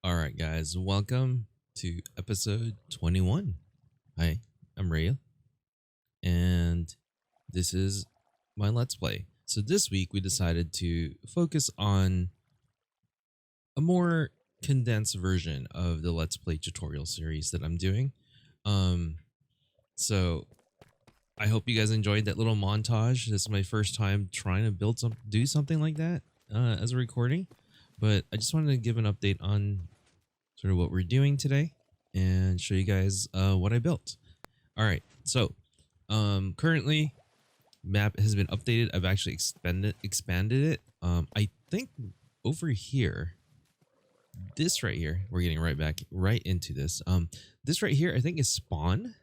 All right, guys, welcome to episode 21. Hi, I'm Rhea, and this is my Let's Play. So, this week we decided to focus on a more condensed version of the Let's Play tutorial series that I'm doing. Um, so I hope you guys enjoyed that little montage. This is my first time trying to do something like that as a recording, but I just wanted to give an update on sort of what we're doing today and show you guys what I built. All right, so currently map has been updated. I've actually expanded it. I think over here, this right here, we're getting right into this. This right here, I think is spawn.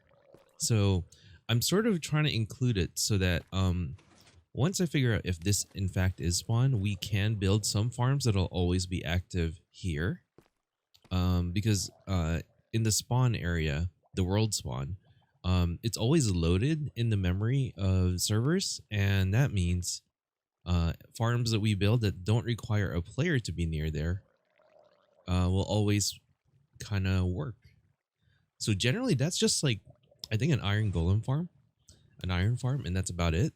So I'm sort of trying to include it so that once I figure out if this in fact is spawn, we can build some farms that'll always be active here. Because in the spawn area, the world spawn, it's always loaded in the memory of servers, and that means farms that we build that don't require a player to be near there will always kind of work. So generally, that's just like, I think, an iron golem farm, an iron farm, and that's about it.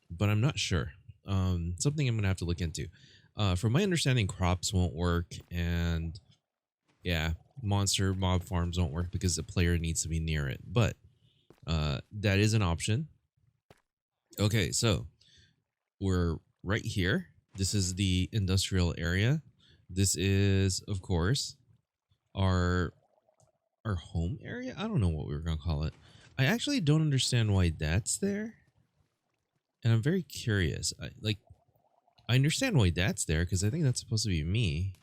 But I'm not sure. Something I'm gonna have to look into. From my understanding, crops won't work, and yeah, monster mob farms don't work because the player needs to be near it. But that is an option. Okay, so we're right here. This is the industrial area. This is, of course, our home area. I don't know what we were gonna call it. I actually don't understand why that's there, and I'm very curious. I understand why that's there because I think that's supposed to be me.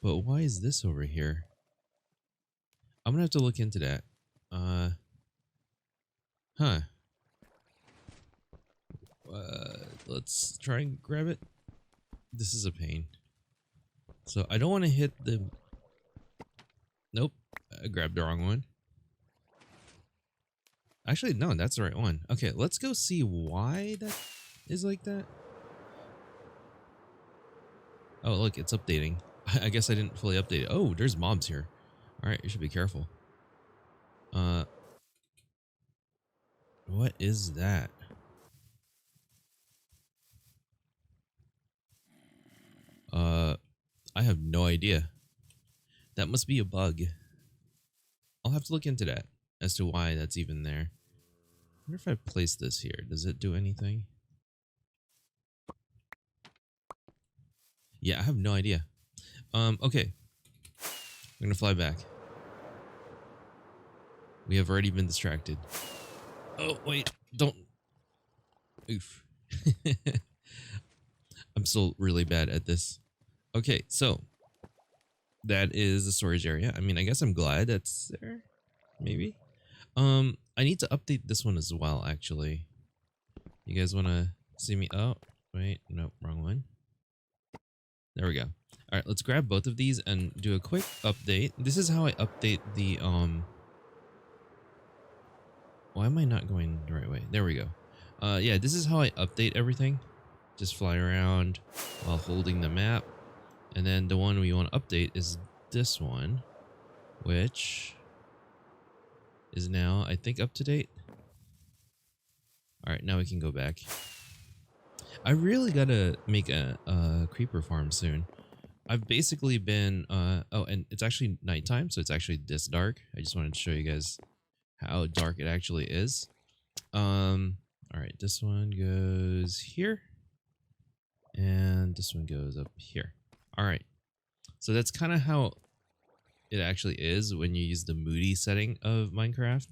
But why is this over here? I'm gonna have to look into that. Huh. Let's try and grab it. This is a pain. So I don't want to hit the... Nope. I grabbed the wrong one. Actually, no, that's the right one. Okay, let's go see why that is like that. Oh, look, it's updating. I guess I didn't fully update it. Oh, there's mobs here. All right, you should be careful. What is that? I have no idea. That must be a bug. I'll have to look into that as to why that's even there. I wonder if I place this here. Does it do anything? Yeah, I have no idea. Okay. We're gonna fly back. We have already been distracted. Oh, wait. Don't. Oof. I'm still really bad at this. Okay, so that is the storage area. I mean, I guess I'm glad that's there. Maybe. I need to update this one as well, actually. You guys want to see me? Oh, wait. Nope, wrong one. There we go. All right, let's grab both of these and do a quick update. This is how I update the Why am I not going the right way? There we go. Yeah, this is how I update everything. Just fly around while holding the map. And then the one we want to update is this one, which is now, I think, up to date. All right, now we can go back. I really gotta make a creeper farm soon. I've basically been, oh, and it's actually nighttime, so it's actually this dark. I just wanted to show you guys how dark it actually is. All right, this one goes here, and this one goes up here. All right, so that's kind of how it actually is when you use the moody setting of Minecraft.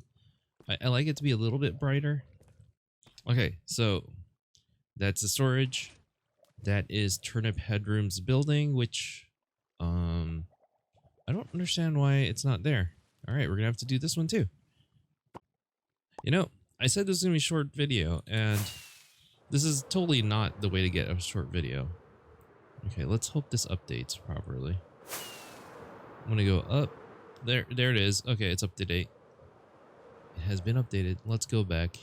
I like it to be a little bit brighter. Okay, so that's the storage. That is Turnip Headroom's building, which I don't understand why it's not there. All right, we're gonna have to do this one too. You know, I said this was gonna be a short video, and this is totally not the way to get a short video. Okay, let's hope this updates properly. I'm gonna go up. There it is. Okay, it's up to date. It has been updated. Let's go back.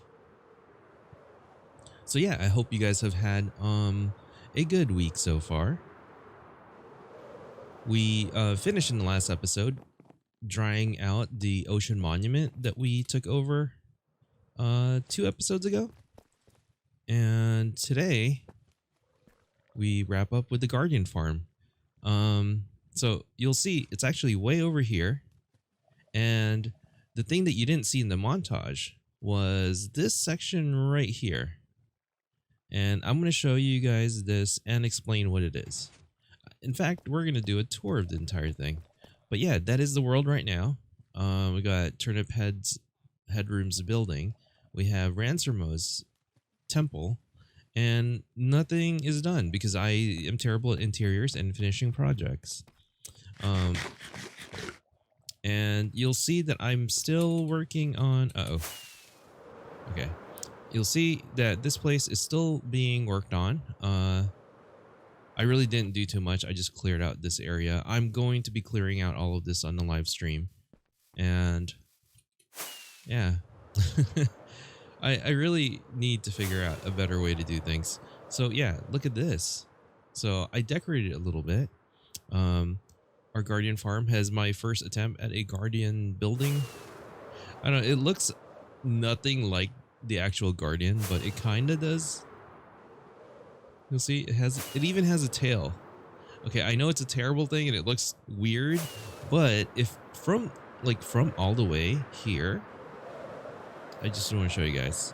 So yeah, I hope you guys have had a good week so far. We finished in the last episode drying out the ocean monument that we took over 2 episodes ago. And today we wrap up with the Guardian farm. So you'll see it's actually way over here. And the thing that you didn't see in the montage was this section right here. And I'm going to show you guys this and explain what it is. In fact, we're going to do a tour of the entire thing. But yeah, that is the world right now. We got Turnip Headroom's building. We have Rancermo's temple. And nothing is done because I am terrible at interiors and finishing projects. And you'll see that I'm still working on... Okay. You'll see that this place is still being worked on. I really didn't do too much. I just cleared out this area. I'm going to be clearing out all of this on the live stream. And yeah. I really need to figure out a better way to do things. So yeah, look at this. So I decorated it a little bit. Our Guardian farm has my first attempt at a Guardian building. I don't know, it looks nothing like the actual Guardian, but it kind of does. You'll see it even has a tail. Okay, I know it's a terrible thing and it looks weird, but if from all the way here, I just want to show you guys.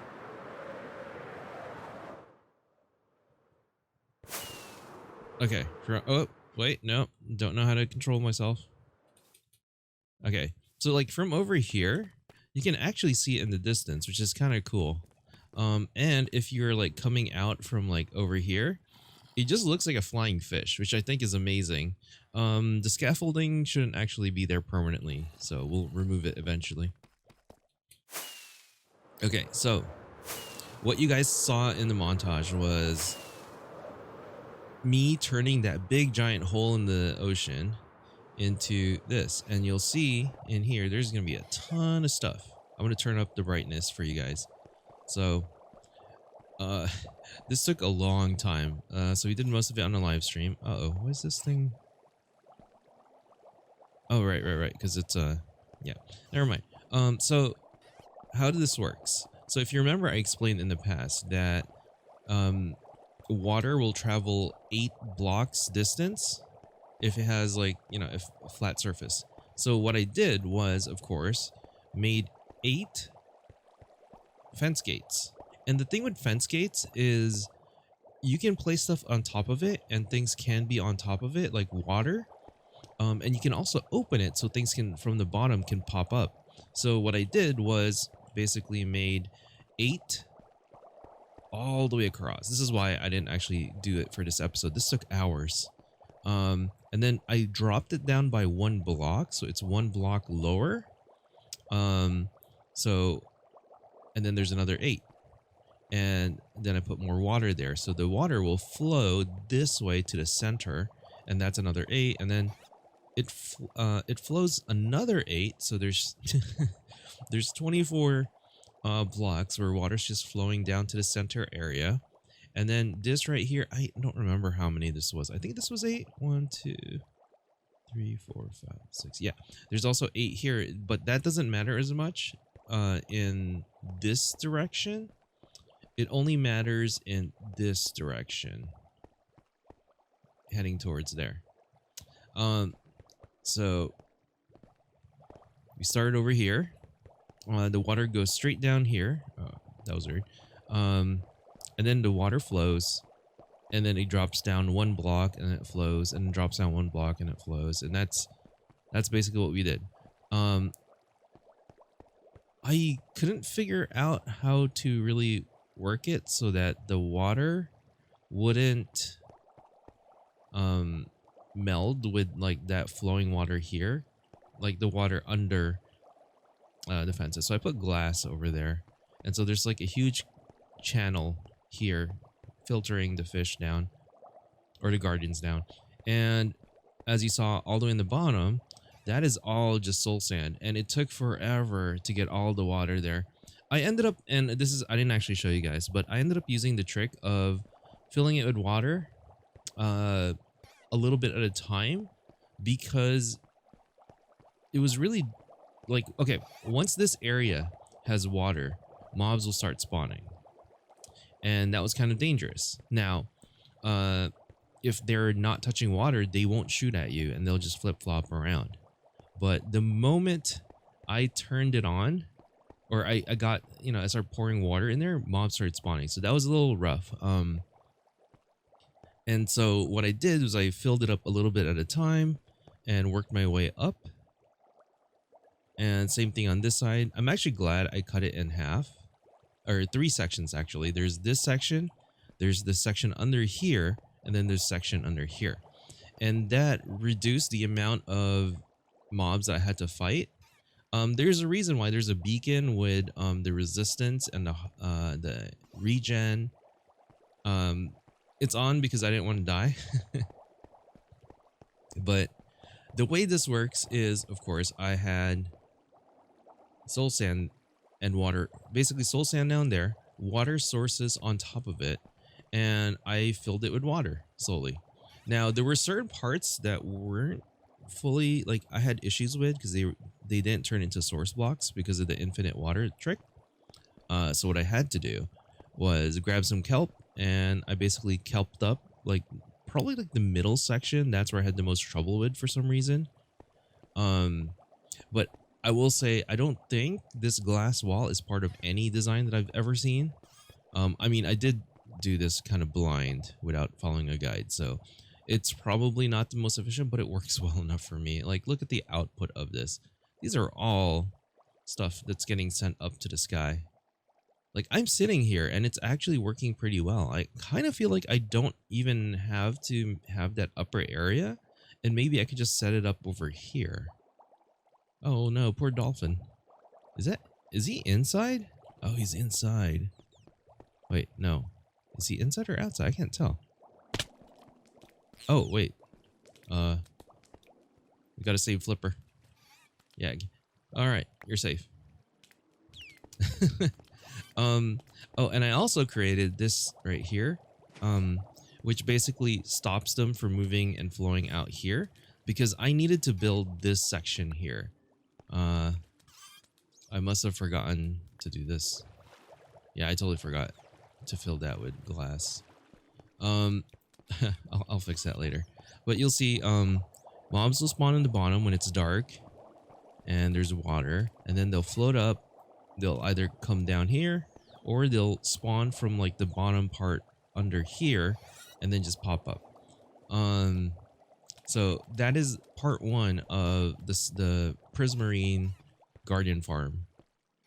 Okay, oh wait, no, don't know how to control myself. Okay, so like from over here, you can actually see it in the distance, which is kind of cool. And if you're like coming out from like over here, it just looks like a flying fish, which I think is amazing. The scaffolding shouldn't actually be there permanently, so we'll remove it eventually. Okay, so what you guys saw in the montage was me turning that big giant hole in the ocean into this. And you'll see in here, there's going to be a ton of stuff. I'm going to turn up the brightness for you guys. So, this took a long time. So we did most of it on the live stream. Uh-oh, what is this thing? Oh, right. Because it's, yeah, never mind. So how this works. So if you remember, I explained in the past that, water will travel 8 blocks distance if it has like, you know, a flat surface. So what I did was, of course, made 8 fence gates. And the thing with fence gates is you can place stuff on top of it and things can be on top of it, like water. And you can also open it so things can from the bottom can pop up. So what I did was basically made 8 all the way across. This is why I didn't actually do it for this episode. This took hours. And then I dropped it down by 1 block, so it's 1 block lower. So, and then there's another 8. And then I put more water there. So the water will flow this way to the center, and that's another 8. And then it flows another 8. So there's there's 24 blocks where water's just flowing down to the center area. And then this right here, I don't remember how many this was. I think this was 8. 1, 2, 3, 4, 5, 6. Yeah, there's also 8 here, but that doesn't matter as much in this direction. It only matters in this direction, heading towards there. So we started over here. The water goes straight down here. Oh, that was weird. And then the water flows, and then it drops down 1 block, and it flows, and then drops down 1 block, and it flows, and that's basically what we did. I couldn't figure out how to really work it so that the water wouldn't meld with like that flowing water here, like the water under the fences. So I put glass over there, and so there's like a huge channel here filtering the fish down, or the guardians down. And as you saw all the way in the bottom, that is all just soul sand, and it took forever to get all the water there. I ended up, and this is, I didn't actually show you guys, but I ended up using the trick of filling it with water a little bit at a time. because it was really like, okay, once this area has water, mobs will start spawning. And that was kind of dangerous. Now, if they're not touching water, they won't shoot at you and they'll just flip-flop around. But the moment I turned it on, or I got, I started pouring water in there, mobs started spawning. So that was a little rough. And so what I did was I filled it up a little bit at a time and worked my way up. And same thing on this side. I'm actually glad I cut it in half, or 3 sections actually. There's this section, there's this section under here, and then there's section under here. And that reduced the amount of mobs I had to fight. There's a reason why there's a beacon with the resistance and the regen. It's on because I didn't want to die. But the way this works is, of course, I had soul sand and water, basically soul sand down there, water sources on top of it, and I filled it with water slowly. Now there were certain parts that weren't fully, like, I had issues with because they didn't turn into source blocks because of the infinite water trick. So what I had to do was grab some kelp, and I basically kelped up like probably like the middle section. That's where I had the most trouble with for some reason. But I will say, I don't think this glass wall is part of any design that I've ever seen. I mean, I did do this kind of blind without following a guide, so it's probably not the most efficient, but it works well enough for me. Like, look at the output of this. These are all stuff that's getting sent up to the sky. Like, I'm sitting here and it's actually working pretty well. I kind of feel like I don't even have to have that upper area, and maybe I could just set it up over here. Oh no, poor dolphin. Is he inside? Oh, he's inside. Wait, no. Is he inside or outside? I can't tell. Oh, wait. We gotta save Flipper. Yeah. Alright, you're safe. Oh, and I also created this right here, which basically stops them from moving and flowing out here, because I needed to build this section here. I must have forgotten to do this. Yeah, I totally forgot to fill that with glass. I'll fix that later. But you'll see, mobs will spawn in the bottom when it's dark and there's water, and then they'll float up. They'll either come down here, or they'll spawn from like the bottom part under here and then just pop up. So that is part 1 of the prismarine guardian farm.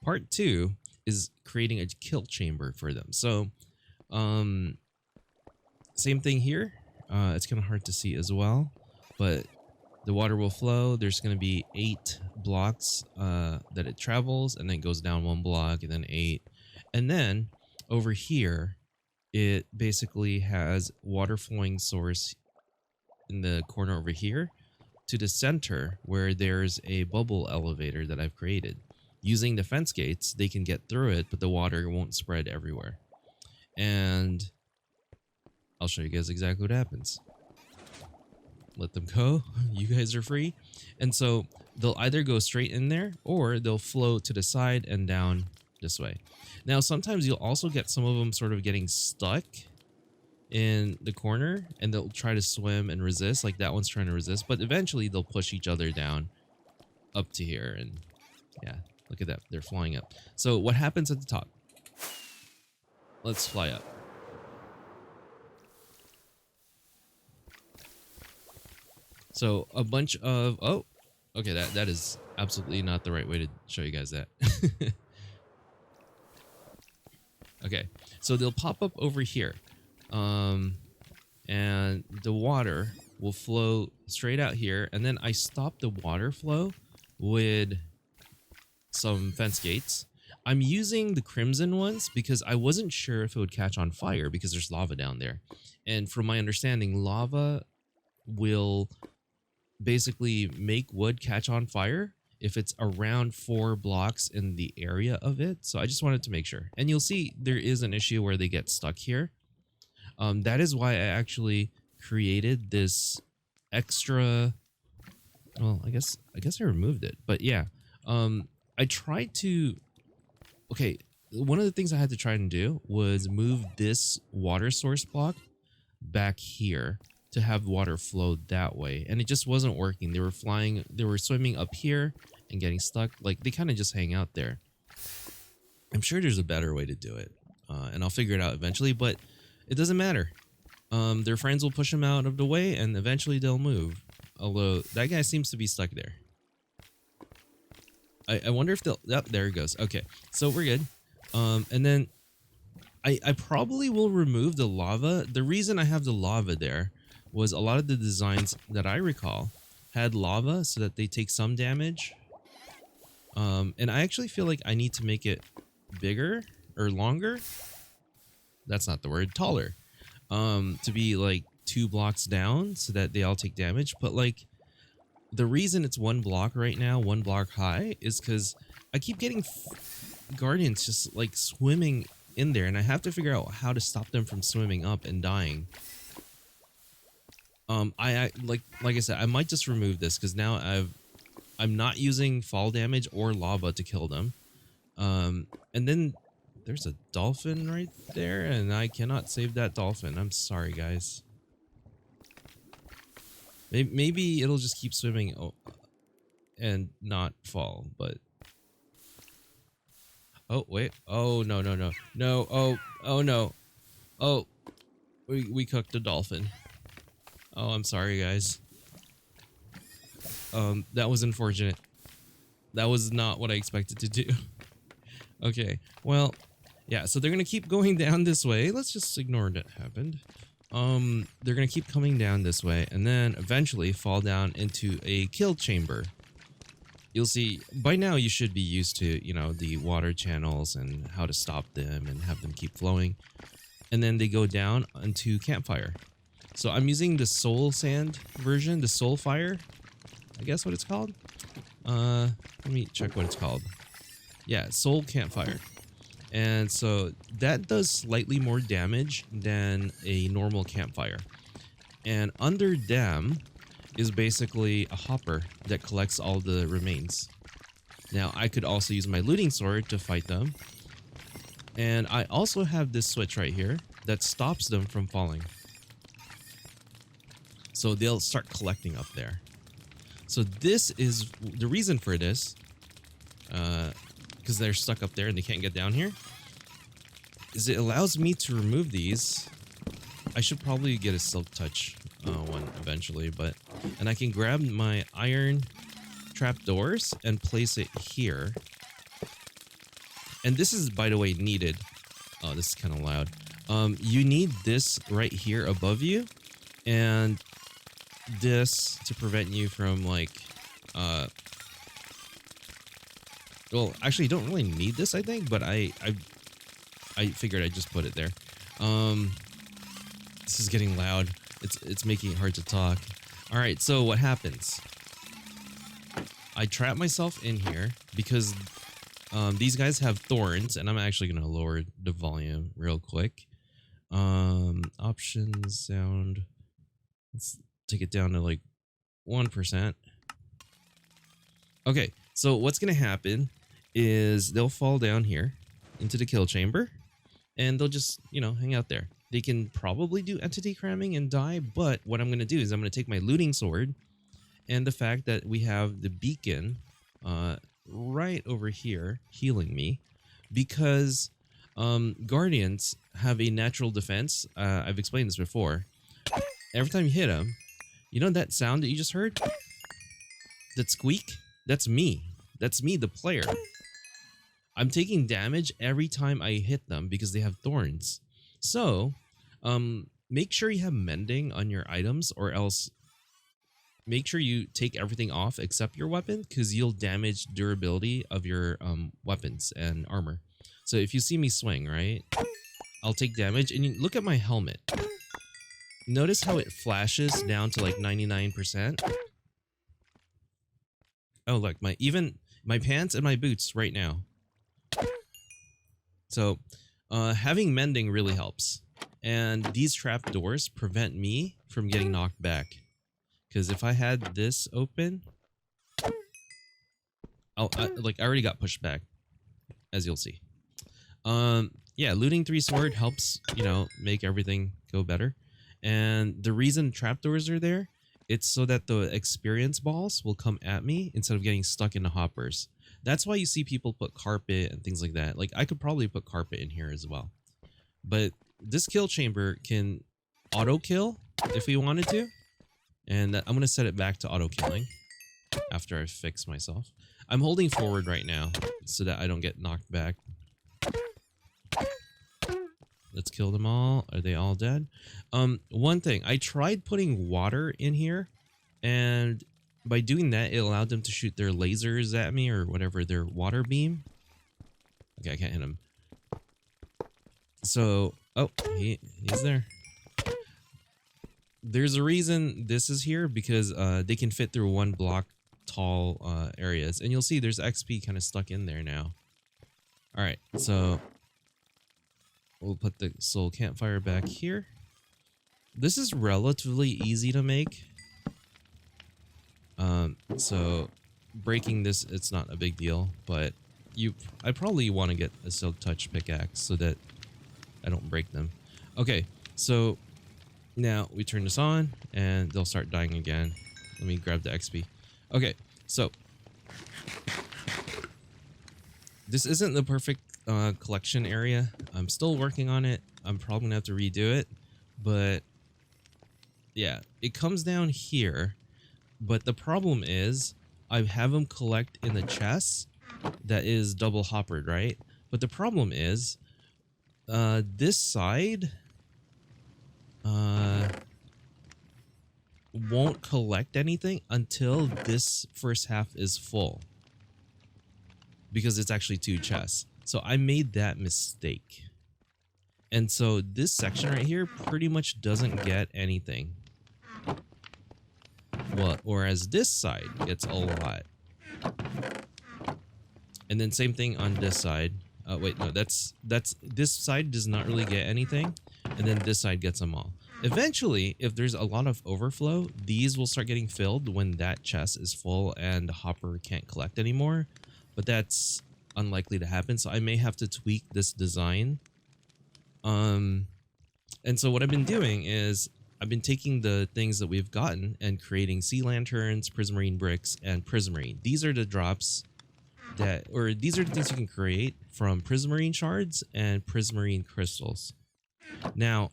Part 2 is creating a kill chamber for them. So same thing here. It's kind of hard to see as well, but the water will flow. There's going to be 8 blocks that it travels, and then it goes down 1 block, and then 8. And then over here, it basically has water flowing source in the corner over here to the center, where there's a bubble elevator that I've created. Using the fence gates, they can get through it, but the water won't spread everywhere. And I'll show you guys exactly what happens. Let them go. You guys are free. And so they'll either go straight in there, or they'll float to the side and down this way. Now, sometimes you'll also get some of them sort of getting stuck in the corner, and they'll try to swim and resist, like that one's trying to resist, but eventually they'll push each other down up to here. And yeah, look at that, they're flying up. So what happens at the top? Let's fly up. So a bunch of, oh, okay, that is absolutely not the right way to show you guys that. Okay, so they'll pop up over here, and the water will flow straight out here, and then I stop the water flow with some fence gates. I'm using the crimson ones because I wasn't sure if it would catch on fire because there's lava down there. And from my understanding, lava will basically make wood catch on fire if it's around 4 blocks in the area of it. So I just wanted to make sure. And you'll see there is an issue where they get stuck here. That is why I actually created this extra Well, I guess I removed it, but yeah. I tried to. Okay, one of the things I had to try and do was move this water source block back here to have water flow that way, and it just wasn't working. They were swimming up here and getting stuck. Like they kind of just hang out there. I'm sure there's a better way to do it, and I'll figure it out eventually. But it doesn't matter. Their friends will push them out of the way, and eventually they'll move. Although that guy seems to be stuck there. I wonder if they'll. Yep, there it goes. Okay, so we're good. And then I probably will remove the lava. The reason I have the lava there was a lot of the designs that I recall had lava so that they take some damage. And I actually feel like I need to make it bigger or longer. That's not the word. Taller. To be like 2 blocks down so that they all take damage. But like the reason it's 1 block right now, 1 block high, is because I keep getting guardians just like swimming in there, and I have to figure out how to stop them from swimming up and dying. I like I said, I might just remove this because now I'm not using fall damage or lava to kill them. And then there's a dolphin right there, and I cannot save that dolphin. I'm sorry, guys. Maybe it'll just keep swimming and not fall, but... Oh, wait. Oh, no. No, oh, no. Oh, we cooked a dolphin. Oh, I'm sorry, guys. That was unfortunate. That was not what I expected to do. Okay, well, yeah, so they're gonna keep going down this way. Let's just ignore that happened. They're gonna keep coming down this way and then eventually fall down into a kill chamber. You'll see, by now you should be used to, you know, the water channels and how to stop them and have them keep flowing. And then they go down into campfire. So I'm using the soul sand version, the soul fire, I guess what it's called. Let me check what it's called. Yeah, soul campfire. And so that does slightly more damage than a normal campfire. And under them is basically a hopper that collects all the remains. Now, I could also use my looting sword to fight them. And I also have this switch right here that stops them from falling. So they'll start collecting up there. So this is the reason for this, because they're stuck up there and they can't get down here, is it allows me to remove these. I should probably get a silk touch one eventually, and I can grab my iron trapdoors and place it here. And this is, by the way, needed. Oh, this is kind of loud. You need this right here above you, and this to prevent you from like well, actually you don't really need this, I think, but I figured I'd just put it there. This is getting loud. It's making it hard to talk. All right, so what happens? I trap myself in here because these guys have thorns, and I'm actually gonna lower the volume real quick. Options, sound. Let's take it down to like 1%. Okay, so what's gonna happen is they'll fall down here into the kill chamber, and they'll just, you know, hang out there. They can probably do entity cramming and die, but what I'm going to do is I'm going to take my looting sword and the fact that we have the beacon right over here healing me, because guardians have a natural defense. I've explained this before. Every time you hit them, you know that sound that you just heard? That squeak? That's me. That's me, the player. I'm taking damage every time I hit them because they have thorns. So, make sure you have mending on your items, or else make sure you take everything off except your weapon, because you'll damage durability of your weapons and armor. So if you see me swing, right, I'll take damage, and you look at my helmet. Notice how it flashes down to like 99%. Oh, look, even my pants and my boots right now. So, having mending really helps. And these trapdoors prevent me from getting knocked back. Because if I had this open, I already got pushed back, as you'll see. Yeah, looting 3 sword helps, you know, make everything go better. And the reason trapdoors are there, it's so that the experience balls will come at me instead of getting stuck in the hoppers. That's why you see people put carpet and things like that. Like, I could probably put carpet in here as well. But this kill chamber can auto kill if we wanted to. And I'm going to set it back to auto killing after I fix myself. I'm holding forward right now so that I don't get knocked back. Let's kill them all. Are they all dead? One thing, I tried putting water in here, and by doing that, it allowed them to shoot their lasers at me or whatever, their water beam. Okay, I can't hit him. So, oh, he's there. There's a reason this is here, because they can fit through 1 block tall areas, and you'll see there's XP kind of stuck in there now. All right, so we'll put the soul campfire back here. This is relatively easy to make. So breaking this, it's not a big deal, but I probably want to get a silk touch pickaxe so that I don't break them. Okay, so now we turn this on and they'll start dying again. Let me grab the XP. Okay, so this isn't the perfect collection area. I'm still working on it. I'm probably gonna have to redo it, but yeah, it comes down here. But the problem is I have them collect in the chest that is double hoppered, right? But the problem is this side won't collect anything until this first half is full, because it's actually 2 chests. So I made that mistake. And so this section right here pretty much doesn't get anything. Well, whereas this side gets a lot. And then same thing on this side. Wait, no, that's this side does not really get anything, and then this side gets them all. Eventually, if there's a lot of overflow, these will start getting filled when that chest is full and the hopper can't collect anymore. But that's unlikely to happen, so I may have to tweak this design. And so what I've been doing is I've been taking the things that we've gotten and creating sea lanterns, prismarine bricks, and prismarine. These are the drops these are the things you can create from prismarine shards and prismarine crystals. Now,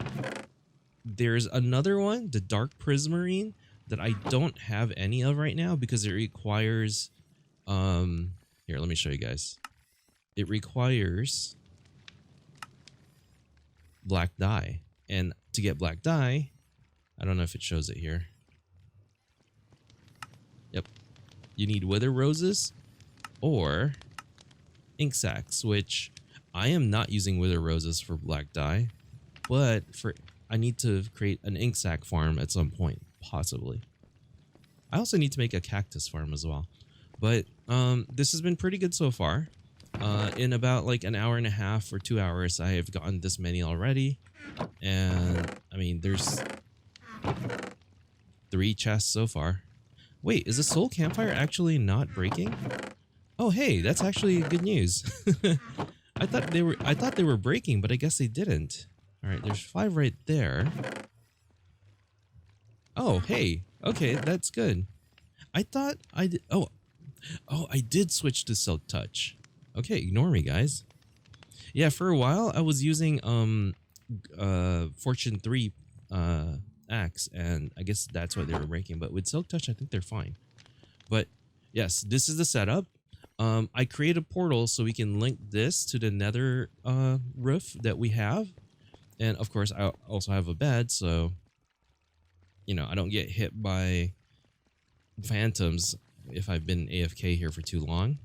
there's another one, the dark prismarine, that I don't have any of right now because it requires here, let me show you guys. It requires black dye, and to get black dye, I don't know if it shows it here. Yep, you need wither roses or ink sacs, which I am not using wither roses for black dye, but I need to create an ink sac farm at some point, possibly. I also need to make a cactus farm as well. But this has been pretty good so far. In about like an hour and a half or 2 hours, I have gotten this many already. And I mean, there's 3 chests so far. Wait, is the soul campfire actually not breaking? Oh, hey, that's actually good news. I thought they were breaking, but I guess they didn't. All right, there's 5 right there. Oh, hey. Okay, that's good. I thought I did. Oh, I did switch to silk touch. Okay, ignore me, guys. Yeah, for a while I was using Fortune 3 axe, and I guess that's why they were breaking. But with silk touch, I think they're fine. But yes, this is the setup. I create a portal so we can link this to the nether roof that we have. And of course, I also have a bed, so, you know, I don't get hit by phantoms if I've been AFK here for too long.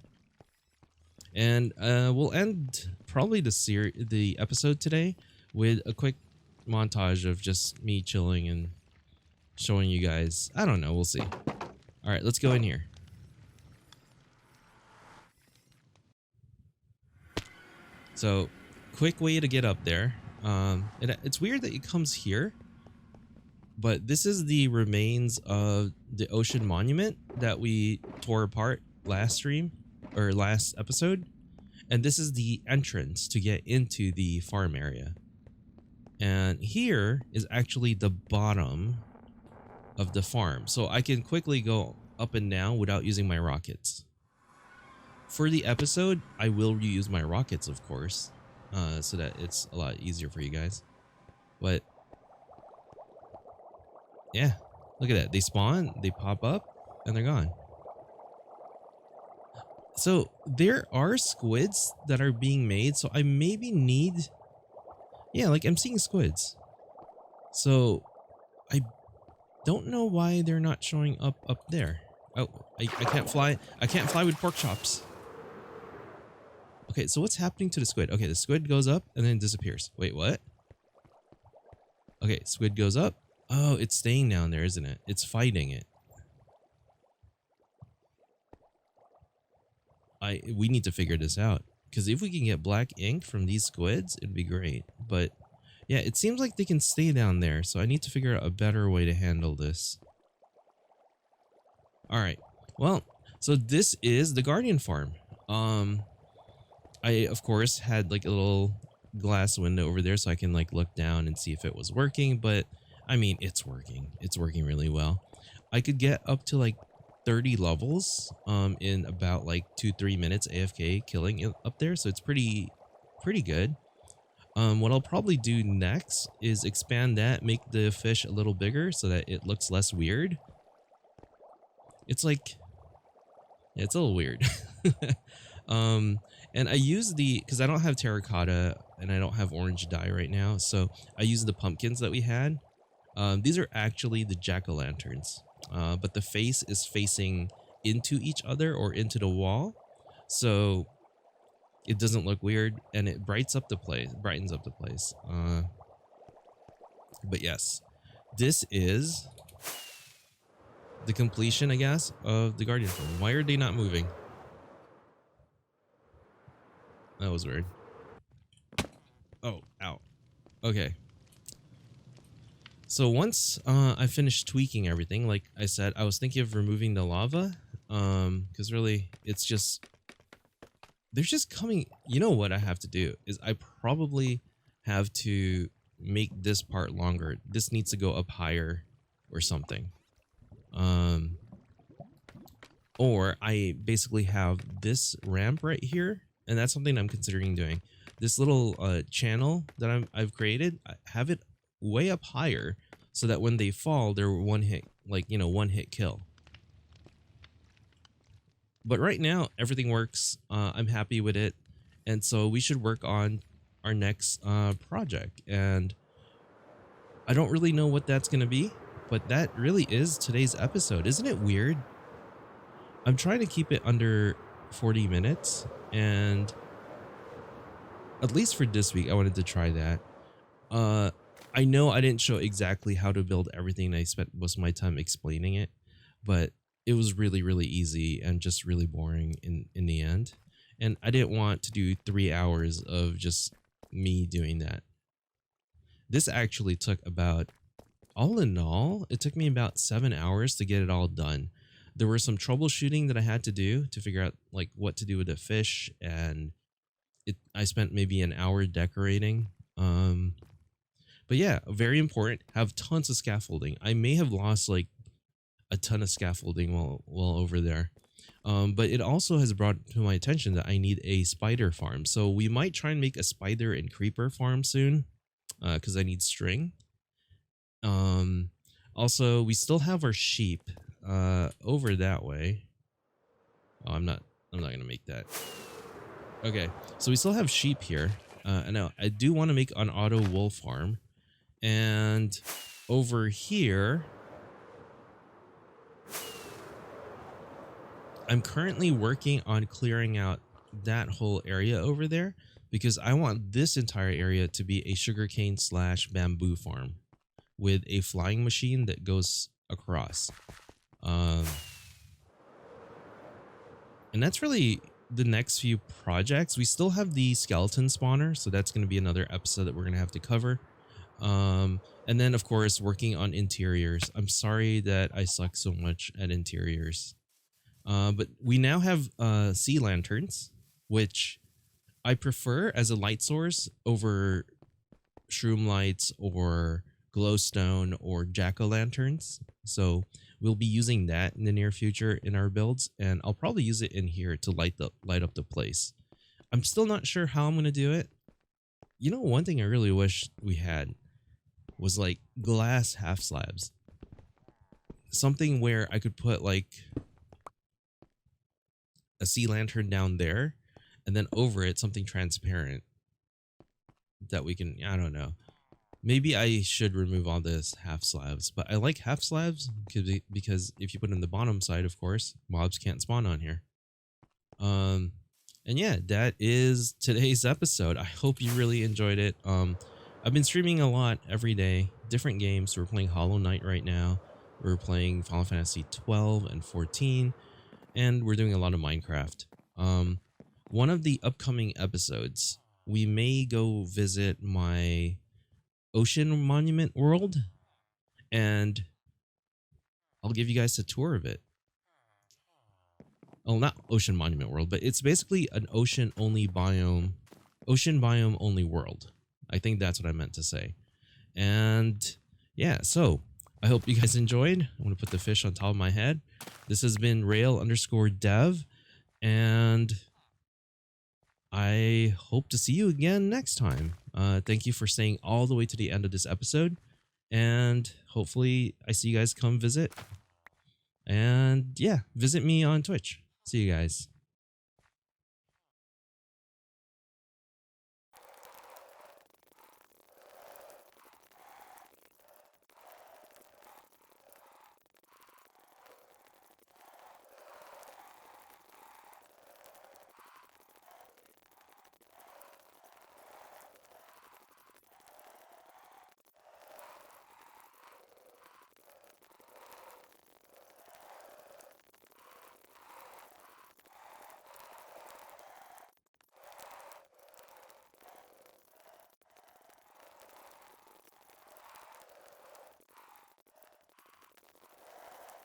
And we'll end probably the episode today with a quick montage of just me chilling and showing you guys. I don't know, we'll see. All right, let's go in here. So, quick way to get up there. It's weird that it comes here, but this is the remains of the ocean monument that we tore apart last stream. or last episode, and this is the entrance to get into the farm area. And here is actually the bottom of the farm, so I can quickly go up and down without using my rockets. For the episode, I will reuse my rockets, of course, so that it's a lot easier for you guys. But yeah, look at that. They spawn, they pop up, and they're gone. So there are squids that are being made, so I maybe need... Yeah, like I'm seeing squids. So I don't know why they're not showing up there. Oh, I can't fly. I can't fly with pork chops. Okay, so what's happening to the squid? Okay, the squid goes up and then disappears. Wait, what? Okay, squid goes up. Oh, it's staying down there, isn't it? It's fighting it. We need to figure this out, because if we can get black ink from these squids, it'd be great. But yeah, it seems like they can stay down there, so I need to figure out a better way to handle this. All right. Well, so this is the Guardian farm. I of course had like a little glass window over there so I can like look down and see if it was working, but I mean, it's working. It's working really well. I could get up to like 30 levels in about like 2-3 minutes AFK killing it up there, so it's pretty good. What I'll probably do next is expand that, make the fish a little bigger so that it looks less weird. It's like, yeah, it's a little weird. And I use because I don't have terracotta and I don't have orange dye right now, so I use the pumpkins that we had. These are actually the jack-o'-lanterns, but the face is facing into each other or into the wall, so it doesn't look weird and it brightens up the place. But yes, this is the completion, I guess, of the Guardian farm. Why are they not moving? That was weird. Oh, ow. Okay. So once I finished tweaking everything, like I said, I was thinking of removing the lava. Because really, it's just... They're just coming... You know what I have to do is I probably have to make this part longer. This needs to go up higher or something. Or I basically have this ramp right here. And that's something I'm considering doing. This little channel that I've created, I have it way up higher so that when they fall, they're one hit kill. But right now, everything works. I'm happy with it. And so we should work on our next project. And I don't really know what that's going to be, but that really is today's episode. Isn't it weird? I'm trying to keep it under 40 minutes. And at least for this week, I wanted to try that. I know I didn't show exactly how to build everything. I spent most of my time explaining it, but it was really, really easy and just really boring in the end. And I didn't want to do 3 hours of just me doing that. This actually took about, all in all, it took me about 7 hours to get it all done. There were some troubleshooting that I had to do to figure out like what to do with the fish, and I spent maybe an hour decorating. But yeah, very important. Have tons of scaffolding. I may have lost like a ton of scaffolding while over there. But it also has brought to my attention that I need a spider farm. So we might try and make a spider and creeper farm soon, because I need string. Also, we still have our sheep over that way. Oh, I'm not gonna make that. Okay, so we still have sheep here. And now I do want to make an auto wool farm, and over here, I'm currently working on clearing out that whole area over there because I want this entire area to be a sugarcane / bamboo farm with a flying machine that goes across. And that's really the next few projects. We still have the skeleton spawner, so that's going to be another episode that we're going to have to cover. And then, of course, working on interiors. I'm sorry that I suck so much at interiors. But we now have sea lanterns, which I prefer as a light source over shroom lights or glowstone or jack-o'-lanterns. So we'll be using that in the near future in our builds, and I'll probably use it in here to light up the place. I'm still not sure how I'm gonna do it. You know, one thing I really wish we had was like glass half slabs. Something where I could put like a sea lantern down there and then over it something transparent that we can, I don't know. Maybe I should remove all this half slabs, but I like half slabs because if you put it in the bottom side, of course, mobs can't spawn on here. And yeah, that is today's episode. I hope you really enjoyed it. I've been streaming a lot every day, different games. We're playing Hollow Knight right now. We're playing Final Fantasy 12 and 14, and we're doing a lot of Minecraft. One of the upcoming episodes, we may go visit my ocean monument world, and I'll give you guys a tour of it. Oh, not ocean monument world, but it's basically an ocean biome only world. I think that's what I meant to say. And yeah, so I hope you guys enjoyed. I'm going to put the fish on top of my head. This has been rail_dev, and I hope to see you again next time. Thank you for staying all the way to the end of this episode, and hopefully I see you guys come visit. And yeah, visit me on Twitch. See you guys.